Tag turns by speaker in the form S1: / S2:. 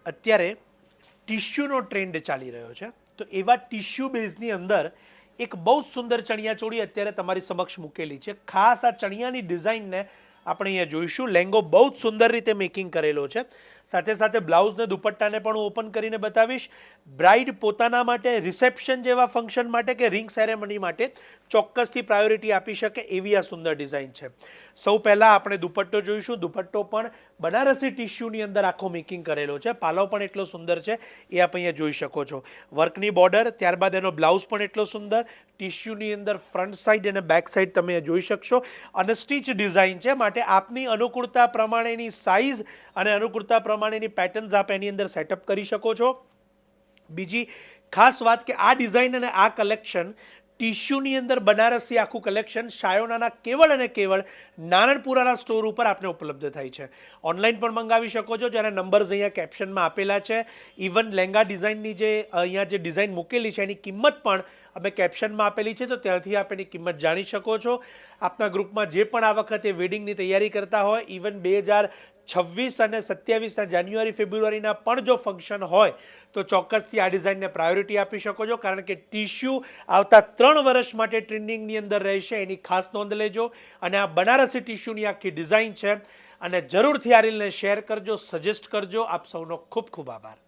S1: અત્યારે ટિશ્યુનો ટ્રેન્ડ ચાલી રહ્યો છે, તો એવા ટિશ્યુ બેઝની અંદર એક બહુ જ સુંદર ચણિયાચોળી અત્યારે તમારી સમક્ષ મૂકેલી છે. ખાસ આ ચણિયાની ડિઝાઇનને આપણે અહીંયા જોઈશું. લેંગો બહુ જ સુંદર રીતે મેકિંગ કરેલો છે. સાથે સાથે બ્લાઉઝને દુપટ્ટાને પણ હું ઓપન કરીને બતાવીશ. બ્રાઇડ પોતાના માટે, રિસેપ્શન જેવા ફંક્શન માટે કે રિંગ સેરેમની માટે ચોક્કસથી પ્રાયોરિટી આપી શકે એવી આ સુંદર ડિઝાઇન છે. સૌ પહેલાં આપણે દુપટ્ટો જોઈશું. દુપટ્ટો પણ બનારસી ટિશ્યુની અંદર આખો મેકિંગ કરેલો છે. પાલવ પણ એટલો સુંદર છે, એ આપ અહીંયા જોઈ શકો છો. વર્કની બોર્ડર, ત્યારબાદ એનો બ્લાઉઝ પણ એટલો સુંદર. ટિશ્યુની અંદર ફ્રન્ટ સાઈડ અને બેક સાઈડ તમે જોઈ શકશો. અને સ્ટીચ ડિઝાઇન છે, માટે આપની અનુકૂળતા પ્રમાણેની સાઇઝ અને અનુકૂળતા પ્રમાણેની પેટર્ન્સ આપ એની અંદર સેટઅપ કરી શકો છો. બીજી ખાસ વાત કે આ ડિઝાઇન અને આ કલેક્શન ટિશ્યુની અંદર બનારસી આખું કલેક્શન શાયોનાના કેવળ અને કેવળ નારણપુરાના સ્ટોર ઉપર આપને ઉપલબ્ધ થાય છે. ઓનલાઈન પણ મંગાવી શકો છો, જેના નંબર્સ અહીંયા કેપ્શનમાં આપેલા છે. ઇવન લેંગા ડિઝાઇનની જે અહીંયા જે ડિઝાઇન મૂકેલી છે એની કિંમત પણ અમે કેપ્શનમાં આપેલી છે, તો ત્યાંથી આપ એની કિંમત જાણી શકો છો. આપના ગ્રુપમાં જે પણ આ વખતે વેડિંગની તૈયારી કરતા હોય, ઇવન 2026 અને 27ના જાન્યુઆરી ફેબ્રુઆરીના પણ જો ફંક્શન હોય તો ચોક્કસથી આ ડિઝાઇનને પ્રાયોરિટી આપી શકો છો, કારણ કે ટિશ્યુ આવતા 3 વર્ષ માટે ટ્રેન્ડિંગની અંદર રહેશે, એની ખાસ નોંધ લેજો. અને આ બનારસી ટિશ્યુની આખી ડિઝાઇન છે, અને જરૂરથી આ રીલને શેર કરજો, સજેસ્ટ કરજો. આપ સૌનો ખૂબ ખૂબ આભાર.